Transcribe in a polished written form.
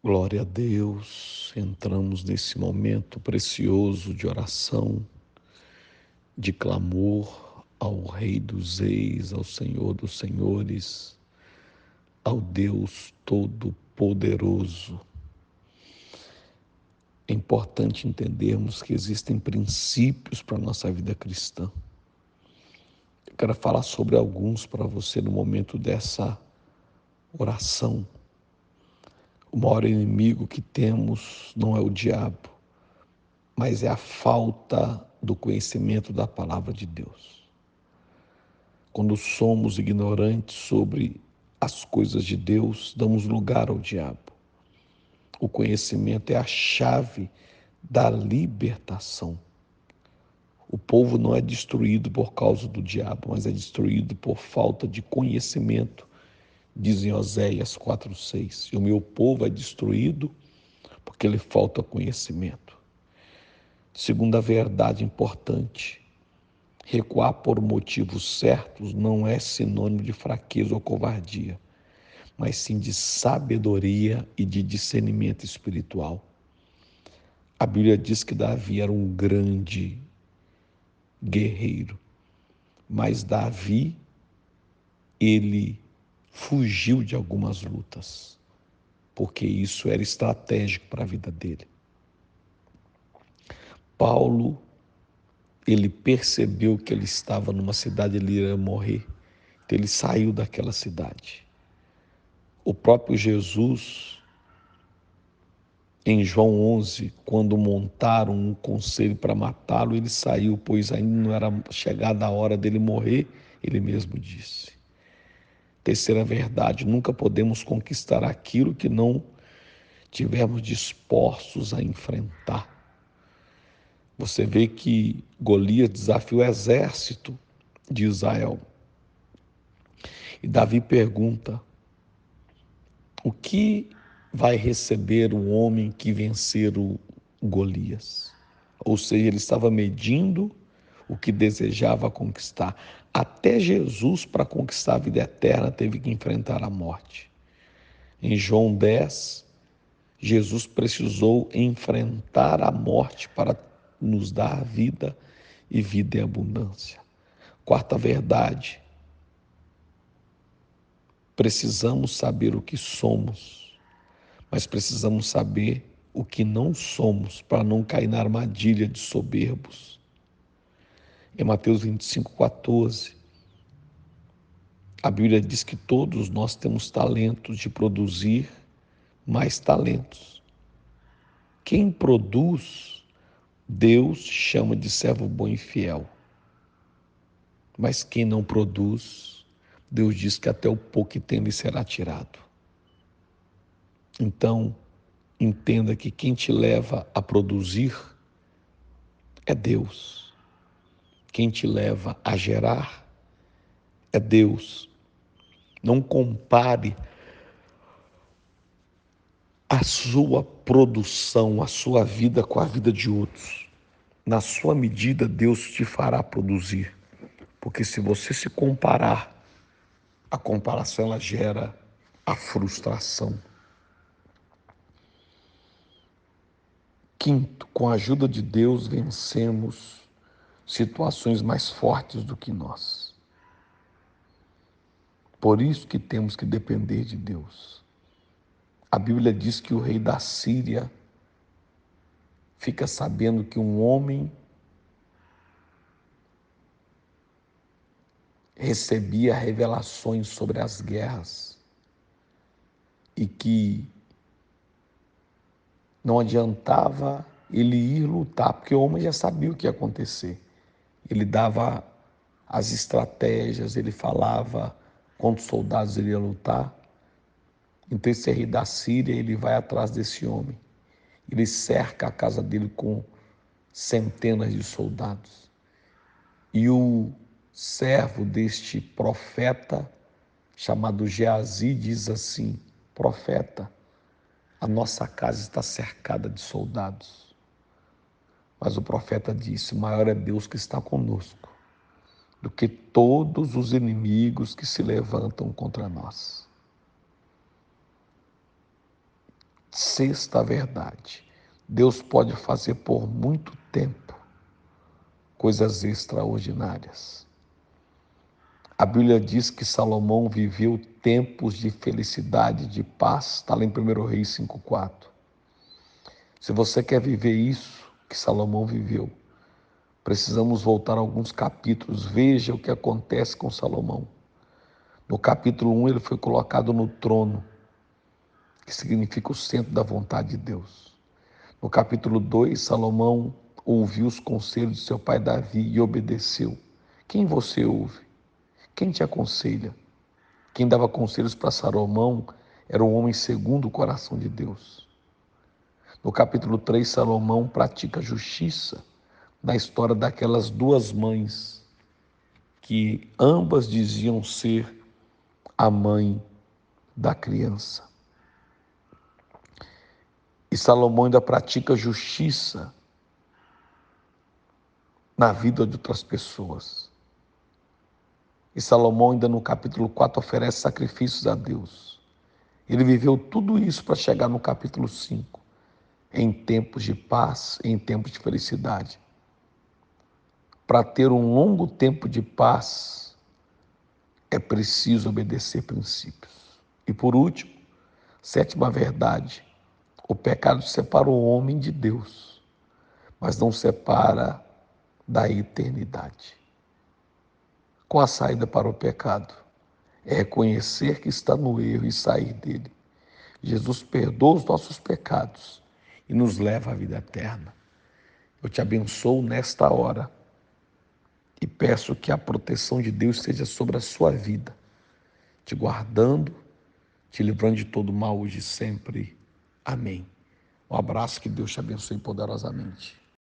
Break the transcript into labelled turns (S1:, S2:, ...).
S1: Glória a Deus, entramos nesse momento precioso de oração, de clamor ao Rei dos Reis, ao Senhor dos Senhores, ao Deus Todo-Poderoso. É importante entendermos que existem princípios para a nossa vida cristã. Eu quero falar sobre alguns para você no momento dessa oração. O maior inimigo que temos não é o diabo, mas é a falta do conhecimento da palavra de Deus. Quando somos ignorantes sobre as coisas de Deus, damos lugar ao diabo. O conhecimento é a chave da libertação. O povo não é destruído por causa do diabo, mas é destruído por falta de conhecimento, diz em Oséias 4:6. E o meu povo é destruído porque lhe falta conhecimento. Segunda verdade importante: recuar por motivos certos não é sinônimo de fraqueza ou covardia, mas sim de sabedoria e de discernimento espiritual. A Bíblia diz que Davi era um grande guerreiro, mas Davi, ele fugiu de algumas lutas, porque isso era estratégico para a vida dele. Paulo, ele percebeu que ele estava numa cidade, ele ia morrer, então ele saiu daquela cidade. O próprio Jesus, em João 11, quando montaram um conselho para matá-lo, ele saiu, pois ainda não era chegada a hora dele morrer, ele mesmo disse. Terceira verdade: nunca podemos conquistar aquilo que não tivermos dispostos a enfrentar. Você vê que Golias desafiou o exército de Israel. E Davi pergunta: o que vai receber o homem que vencer o Golias? Ou seja, ele estava medindo o que desejava conquistar. Até Jesus, para conquistar a vida eterna, teve que enfrentar a morte. Em João 10, Jesus precisou enfrentar a morte para nos dar vida e vida em abundância. Quarta verdade: precisamos saber o que somos, mas precisamos saber o que não somos para não cair na armadilha de soberbos. Em Mateus 25:14, a Bíblia diz que todos nós temos talentos de produzir mais talentos. Quem produz, Deus chama de servo bom e fiel. Mas quem não produz, Deus diz que até o pouco que tem lhe será tirado. Então, entenda que quem te leva a produzir é Deus. Quem te leva a gerar é Deus. Não compare a sua produção, a sua vida com a vida de outros. Na sua medida, Deus te fará produzir. Porque se você se comparar, a comparação ela gera a frustração. Quinto, com a ajuda de Deus, vencemos situações mais fortes do que nós. Por isso que temos que depender de Deus. A Bíblia diz que o rei da Síria fica sabendo que um homem recebia revelações sobre as guerras e que não adiantava ele ir lutar, porque o homem já sabia o que ia acontecer. Ele dava as estratégias, ele falava quantos soldados ele ia lutar. Então esse rei da Síria, ele vai atrás desse homem. Ele cerca a casa dele com centenas de soldados. E o servo deste profeta, chamado Geazi, diz assim: profeta, a nossa casa está cercada de soldados. Mas o profeta disse: maior é Deus que está conosco do que todos os inimigos que se levantam contra nós. Sexta verdade: Deus pode fazer por muito tempo coisas extraordinárias. A Bíblia diz que Salomão viveu tempos de felicidade, de paz. Está lá em 1 Reis 5,4. Se você quer viver isso que Salomão viveu, precisamos voltar a alguns capítulos. Veja o que acontece com Salomão. No capítulo 1, ele foi colocado no trono, que significa o centro da vontade de Deus. No capítulo 2, Salomão ouviu os conselhos de seu pai Davi e obedeceu. Quem você ouve? Quem te aconselha? Quem dava conselhos para Salomão era um homem segundo o coração de Deus. No capítulo 3, Salomão pratica justiça na história daquelas duas mães que ambas diziam ser a mãe da criança. E Salomão ainda pratica justiça na vida de outras pessoas. E Salomão ainda no capítulo 4 oferece sacrifícios a Deus. Ele viveu tudo isso para chegar no capítulo 5, em tempos de paz, em tempos de felicidade. Para ter um longo tempo de paz, é preciso obedecer princípios. E por último, sétima verdade: o pecado separa o homem de Deus, mas não separa da eternidade. Qual a saída para o pecado? É reconhecer que está no erro e sair dele. Jesus perdoa os nossos pecados e nos leva à vida eterna. Eu te abençoo nesta hora e peço que a proteção de Deus seja sobre a sua vida, te guardando, te livrando de todo mal hoje e sempre. Amém. Um abraço, que Deus te abençoe poderosamente.